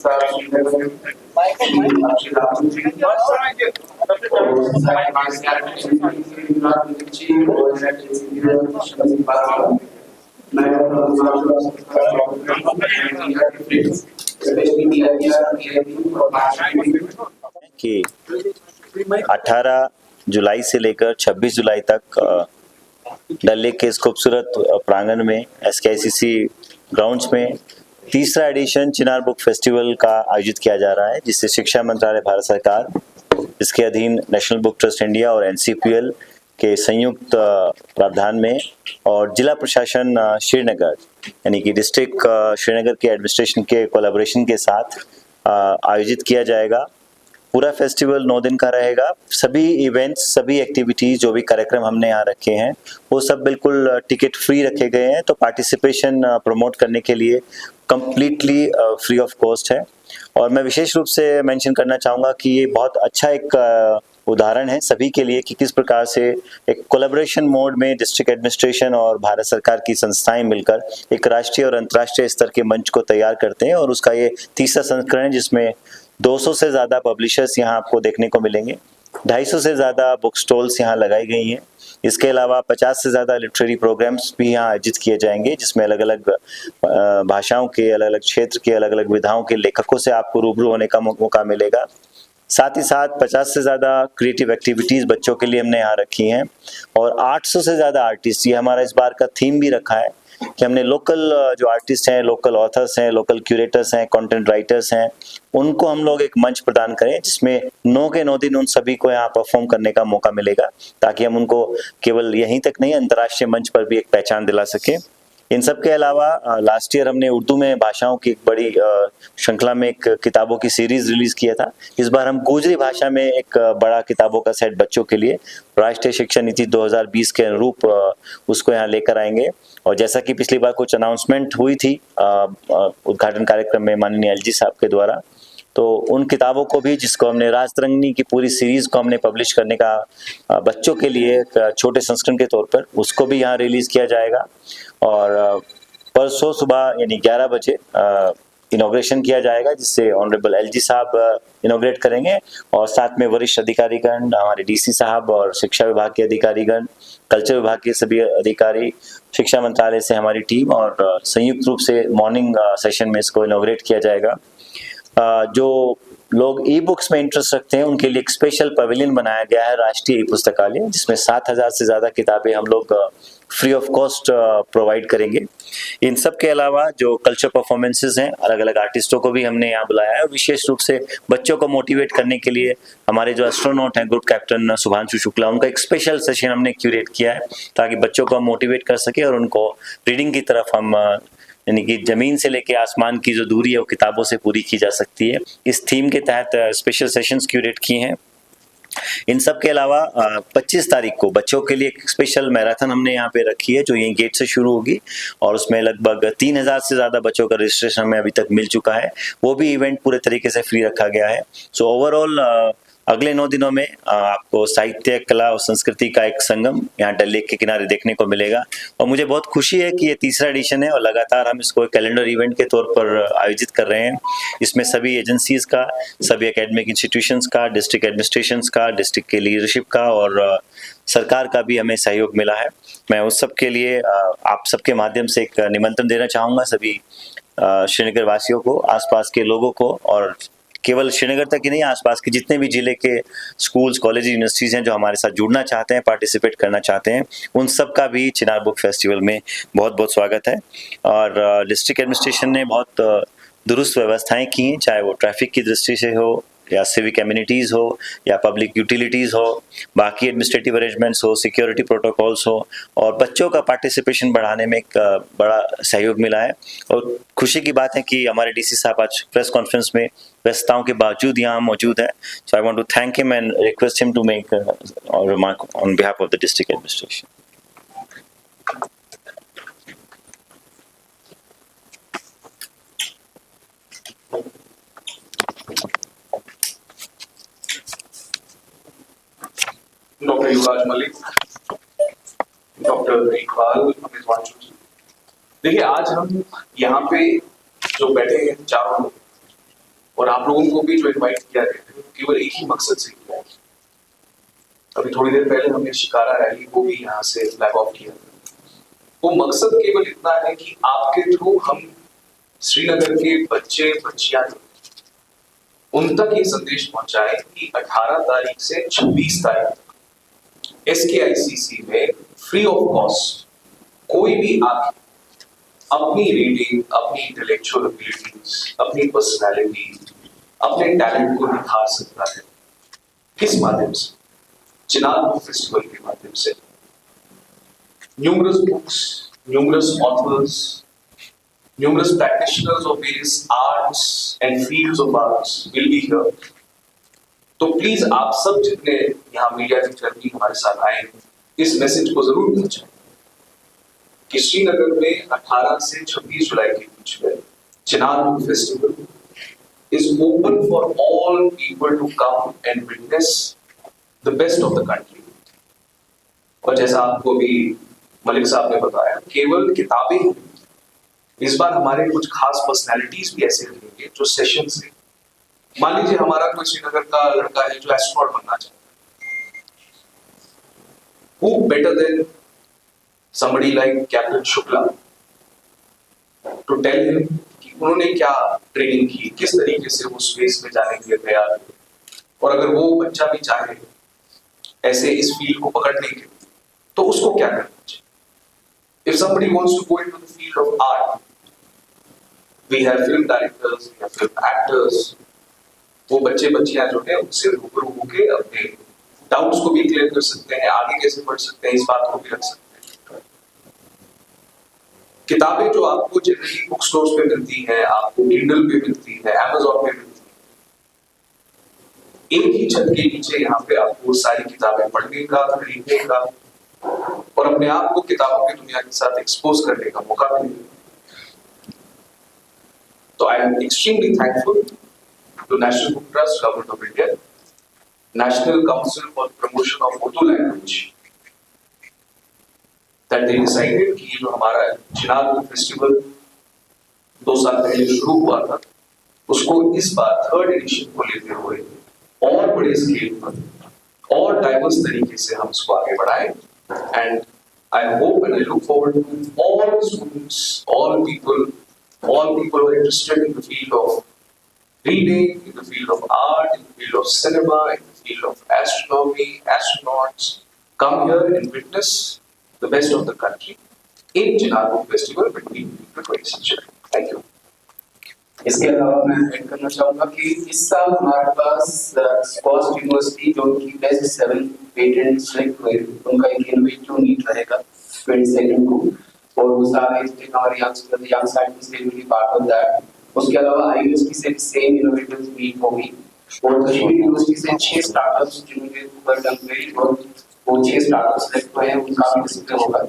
कि 18 जुलाई से लेकर 26 जुलाई तक डल लेक के इस खूबसूरत प्रांगण में SKICC ग्राउंड्स में तीसरा एडिशन चिनार बुक फेस्टिवल का आयोजित किया जा रहा है, जिससे शिक्षा मंत्रालय भारत सरकार, इसके अधीन नेशनल बुक ट्रस्ट इंडिया और NCPL के संयुक्त प्रावधान में और जिला प्रशासन श्रीनगर यानी कि डिस्ट्रिक्ट श्रीनगर के एडमिनिस्ट्रेशन के कोलैबोरेशन के साथ आयोजित किया जाएगा। पूरा फेस्टिवल 9 दिन का रहेगा। सभी इवेंट्स, सभी एक्टिविटीज़, जो भी कार्यक्रम हमने यहाँ रखे हैं वो सब बिल्कुल टिकट फ्री रखे गए हैं। तो पार्टिसिपेशन प्रमोट करने के लिए कम्प्लीटली फ्री ऑफ कॉस्ट है। और मैं विशेष रूप से मेंशन करना चाहूँगा कि ये बहुत अच्छा एक उदाहरण है सभी के लिए कि किस प्रकार से एक कोलैबोरेशन मोड में डिस्ट्रिक्ट एडमिनिस्ट्रेशन और भारत सरकार की संस्थाएं मिलकर एक राष्ट्रीय और अंतर्राष्ट्रीय स्तर के मंच को तैयार करते हैं। और उसका ये तीसरा संस्करण है, जिसमें 200 से ज़्यादा पब्लिशर्स यहाँ आपको देखने को मिलेंगे। 250 से ज़्यादा बुक स्टॉल्स यहाँ लगाई गई हैं। इसके अलावा 50 से ज़्यादा लिटरेरी प्रोग्राम्स भी यहाँ आयोजित किए जाएंगे, जिसमें अलग अलग भाषाओं के, अलग अलग क्षेत्र के, अलग अलग विधाओं के लेखकों से आपको रूबरू होने का मौका मिलेगा। साथ ही साथ 50 से ज़्यादा क्रिएटिव एक्टिविटीज़ बच्चों के लिए हमने यहाँ रखी हैं और 800 से ज़्यादा आर्टिस्ट, ये हमारा इस बार का थीम भी रखा है कि हमने लोकल जो आर्टिस्ट हैं, लोकल ऑथर्स हैं, लोकल क्यूरेटर्स हैं, कंटेंट राइटर्स हैं, उनको हम लोग एक मंच प्रदान करें, जिसमें 9 के 9 दिन उन सभी को यहाँ परफॉर्म करने का मौका मिलेगा, ताकि हम उनको केवल यहीं तक नहीं, अंतर्राष्ट्रीय मंच पर भी एक पहचान दिला सकें। इन सब के अलावा लास्ट ईयर हमने उर्दू में भाषाओं की एक बड़ी श्रृंखला में एक किताबों की सीरीज रिलीज किया था। इस बार हम गोजरी भाषा में एक बड़ा किताबों का सेट बच्चों के लिए राष्ट्रीय शिक्षा नीति 2020 के अनुरूप उसको यहाँ लेकर आएंगे। और जैसा कि पिछली बार कुछ अनाउंसमेंट हुई थी उद्घाटन कार्यक्रम में माननीय LG साहब के द्वारा, तो उन किताबों को भी, जिसको हमने राजतरंगिणी की पूरी सीरीज को हमने पब्लिश करने का बच्चों के लिए एक छोटे संस्करण के तौर पर, उसको भी यहाँ रिलीज किया जाएगा। और परसों सुबह यानी 11 बजे इनॉग्रेशन किया जाएगा, जिससे ऑनरेबल LG साहब इनॉग्रेट करेंगे और साथ में वरिष्ठ अधिकारीगण, हमारे DC साहब और शिक्षा विभाग के अधिकारीगण, कल्चर विभाग के सभी अधिकारी, शिक्षा मंत्रालय से हमारी टीम, और संयुक्त रूप से मॉर्निंग सेशन में इसको इनॉग्रेट किया जाएगा। जो लोग ई बुक्स में इंटरेस्ट रखते हैं उनके लिए एक स्पेशल पवेलियन बनाया गया है, राष्ट्रीय ई पुस्तकालय, जिसमें 7000 से ज़्यादा किताबें हम लोग फ्री ऑफ कॉस्ट प्रोवाइड करेंगे। इन सब के अलावा जो कल्चर परफॉर्मेंसेस हैं, अलग अलग आर्टिस्टों को भी हमने यहाँ बुलाया है। और विशेष रूप से बच्चों को मोटिवेट करने के लिए हमारे जो एस्ट्रोनॉट हैं, ग्रुप कैप्टन शुभांशु शुक्ला, उनका एक स्पेशल सेशन हमने क्यूरेट किया है, ताकि बच्चों को हम मोटिवेट कर सके और उनको रीडिंग की तरफ हम यानी कि जमीन से लेके आसमान की जो दूरी है वो किताबों से पूरी की जा सकती है। इस थीम के तहत स्पेशल सेशंस क्यूरेट किए हैं। इन सब के अलावा 25 तारीख को बच्चों के लिए एक स्पेशल मैराथन हमने यहाँ पे रखी है, जो यहीं गेट से शुरू होगी और उसमें लगभग 3000 से ज़्यादा बच्चों का रजिस्ट्रेशन हमें अभी तक मिल चुका है। वो भी इवेंट पूरे तरीके से फ्री रखा गया है। सो ओवरऑल अगले 9 दिनों में आपको साहित्य, कला और संस्कृति का एक संगम यहाँ डल लेक के किनारे देखने को मिलेगा। और मुझे बहुत खुशी है कि ये तीसरा एडिशन है और लगातार हम इसको कैलेंडर इवेंट के तौर पर आयोजित कर रहे हैं। इसमें सभी एजेंसीज का, सभी एकेडमिक इंस्टीट्यूशंस का, डिस्ट्रिक्ट एडमिनिस्ट्रेशंस का, डिस्ट्रिक्ट के लीडरशिप का और सरकार का भी हमें सहयोग मिला है। मैं उस सब के लिए आप सबके माध्यम से एक निमंत्रण देना चाहूँगा सभी श्रीनगर वासियों को, आसपास के लोगों को, और केवल श्रीनगर तक ही नहीं, आसपास के जितने भी जिले के स्कूल्स, कॉलेज, यूनिवर्सिटीज़ हैं जो हमारे साथ जुड़ना चाहते हैं, पार्टिसिपेट करना चाहते हैं, उन सब का भी चिनार बुक फेस्टिवल में बहुत बहुत स्वागत है। और डिस्ट्रिक्ट एडमिनिस्ट्रेशन ने बहुत दुरुस्त व्यवस्थाएं की हैं, चाहे वो ट्रैफिक की दृष्टि से हो या सिविक एमिनिटीज़ हो या पब्लिक यूटिलिटीज़ हो, बाकी एडमिनिस्ट्रेटिव अरेंजमेंट्स हो, सिक्योरिटी प्रोटोकॉल्स हो, और बच्चों का पार्टिसिपेशन बढ़ाने में एक बड़ा सहयोग मिला है। और खुशी की बात है कि हमारे DC साहब आज प्रेस कॉन्फ्रेंस में व्यस्तताओं के बावजूद यहाँ मौजूद है। So I want to thank him and request him to make remark on behalf of the district administration. Doctor Yuvraj Malik, doctor Iqbal, Himanshu ji. देखिए, आज हम यहाँ पे जो बैठे हैं चारों लोग, आप लोगों को भी जो इनवाइट किया गया है केवल एक ही मकसद से किया है। अभी थोड़ी देर पहले हमने शिकारा रैली को भी यहाँ से फ्लैग ऑफ किया। वो मकसद केवल इतना है कि आपके थ्रू हम श्रीनगर के बच्चे बच्चियां उन तक ये संदेश पहुंचाएं कि 18 तारीख से 26 तारीख तक SKICC में फ्री ऑफ कॉस्ट कोई भी आके अपनी रीडिंग, अपनी इंटेलेक्चुअल एबिलिटीज, अपनी पर्सनालिटी, अपने टैलेंट को निखार सकता है। किस माध्यम से? चिनार बुक फेस्टिवल के माध्यम से। Numerous books, numerous authors, numerous practitioners of various arts and fields of arts will be here. तो प्लीज आप सब जितने यहाँ मीडिया के कर्मी हमारे साथ आए इस मैसेज को जरूर पहुंचाएं कि श्रीनगर में 18 से 26 जुलाई के बीच में Chinar book festival is open for all people to come and witness the best of the country. और जैसा आपको भी मलिक साहब ने बताया, केवल किताबें ही, इस बार हमारे कुछ खास पर्सनैलिटीज भी ऐसे रहेंगे जो सेशन से, मान लीजिए हमारा कोई श्रीनगर का लड़का है जो एस्ट्रोनॉट बनना चाहता है, who better than somebody like Captain Shukla to tell him कि उन्होंने क्या ट्रेनिंग की, किस तरीके से वो स्पेस में जाने के लिए तैयार है, और अगर वो बच्चा भी चाहे ऐसे इस फील्ड को पकड़ने के लिए तो उसको क्या करना चाहिए। If somebody wants to go into the field of art, we have film directors, we have film actors, वो बच्चे बच्चियां जो है उनसे रूबरू होके अपने डाउट्स को भी क्लियर कर सकते हैं, आगे कैसे बढ़ सकते हैं इस बात को भी रख सकते हैं। किताबें जो आपको जनरली बुक स्टोर्स पे मिलती हैं, आपको किंडल पे मिलती है, Amazon पे मिलती है, एक ही छत के नीचे यहाँ पे आपको सारी किताबें पढ़ने का, खरीदने का और अपने आप को किताबों की दुनिया के साथ एक्सपोज करने का मौका मिलेगा। तो I am extremely thankful to National Book Trust, Government of India, National Council for Promotion of Urdu Language, that they decided कि जो हमारा चिनार बुक फेस्टिवल 2 साल पहले शुरू हुआ था, उसको इस बार 3rd एडिशन को लेते हुए और बड़े स्केल पर और डाइवर्स तरीके से हम इसको आगे बढ़ाएं। And I hope and I look forward to all students, all people who are interested in the field of reading, in the field of art, in the field of cinema, in the field of astronomy, astronauts, come here and witness the best of the country in Chinar Book Festival between the 26th July. Thank you. इसके अलावा मैं add करना चाहूँगा कि इस साल हमारे पास SKUAST university जो कि बेस्ट 7 पेटेंट सेलेक्ट हुए, उनका एक इनोवेटिव मीट रहेगा 22nd को, और वो सारे हमारे young scientist will be part of that. उसके अलावा IUST से सेम इनोवेटिव मीट होगी और कश्मीर यूनिवर्सिटी से 6 स्टार्टअप्स जिनके ऊपर डन वेरी गुड, वो 6 स्टार्टअप्स सेलेक्ट हुए हैं, उनका भी डिस्प्ले होगा।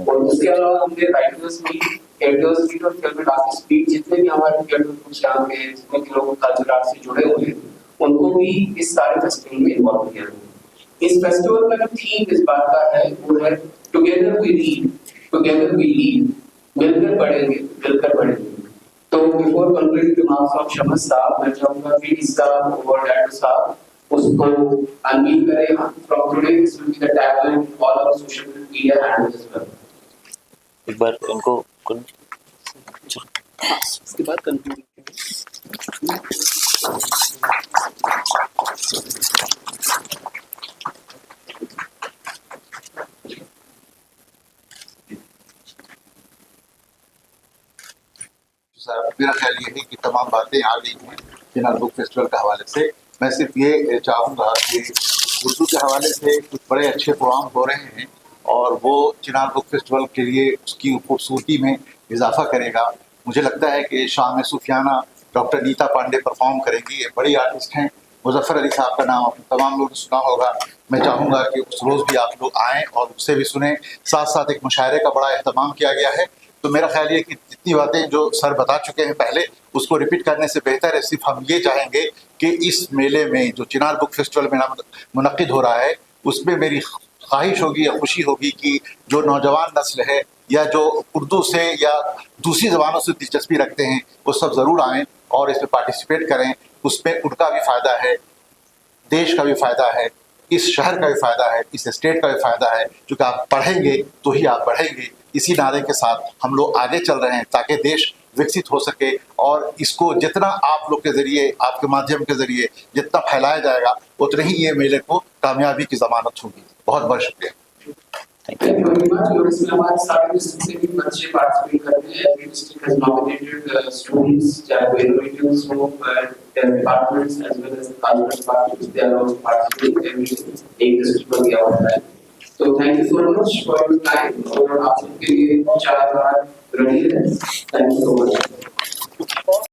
और उसके अलावा हमने राइटर्स मीट, एडिटर्स मीट और फिल्म आर्टिस्ट मीट, जितने भी हमारे थिएटर ग्रुप्स यहाँ पे जितने भी लोग कल्चरल आर्ट से जुड़े हुए हैं, उनको भी इस सारे फेस्टिवल में इन्वॉल्व किया है। इस फेस्टिवल का जो थीम इस बार का है वो है together we read, together we lead, मिलकर पढ़ेंगे, मिलकर पढ़ेंगे। तो before concluding remarks of Shams साहब, मैं चाहूंगा कि इसका और डायरेक्टर साहब उसको अनवील करें। From today this will be the tagline all our social media handles as well. एक बार इनको इसके बाद कंक्लूड मेरा ख्याल ये है कि तमाम बातें आ गई हैं चिनार बुक फेस्टिवल के हवाले से। मैं सिर्फ ये चाहूँगा कि उर्दू के हवाले से कुछ बड़े अच्छे प्रोग्राम हो रहे हैं और वो चिनार बुक फेस्टिवल के लिए उसकी खूबसूरती में इजाफा करेगा। मुझे लगता है कि शाम सूफियाना डॉक्टर नीता पांडे परफॉर्म करेंगी। ये बड़ी आर्टिस्ट हैं, मुजफ्फर अली साहब का नाम तमाम लोगों ने सुना होगा। मैं चाहूँगा कि उस रोज़ भी आप लोग आएँ और उससे भी सुने। साथ साथ एक मुशायरे का बड़ा अहतमाम किया गया है। तो मेरा ख्याल ये कि जितनी बातें जो सर बता चुके हैं पहले, उसको रिपीट करने से बेहतर है सिर्फ हम ये चाहेंगे कि इस मेले में जो चिनार बुक फेस्टिवल में मुनक़िद हो रहा है, उसमें मेरी ख्वाहिश होगी या खुशी होगी कि जो नौजवान नस्ल है या जो उर्दू से या दूसरी ज़बानों से दिलचस्पी रखते हैं, वो सब ज़रूर आएँ और इसमें पार्टिसिपेट करें। उसमें उनका भी फायदा है, देश का भी फायदा है, इस शहर का भी फायदा है, इस स्टेट का भी फायदा है, क्योंकि आप पढ़ेंगे तो ही आप बढ़ेंगे। इसी नारे के साथ हम लोग आगे चल रहे हैं ताकि देश विकसित हो सके, और इसको जितना आप लोग के जरिए, आपके माध्यम के जरिए जितना फैलाया जाएगा उतने ही ये मेले को कामयाबी की जमानत होगी। बहुत बहुत शुक्रिया। Thank you very much. और इसमें हमारे सारे डिस्ट्रिक्ट से भी बच्चे पार्टिसिपेट करते हैं। Every district has nominated students, चाहे वो innovators हो, their departments as well as the cultural departments, they are also participating every एक district को दिया होता है। So thank you so much for your time और आप सबके लिए 4 बार ready है। Thank you so much.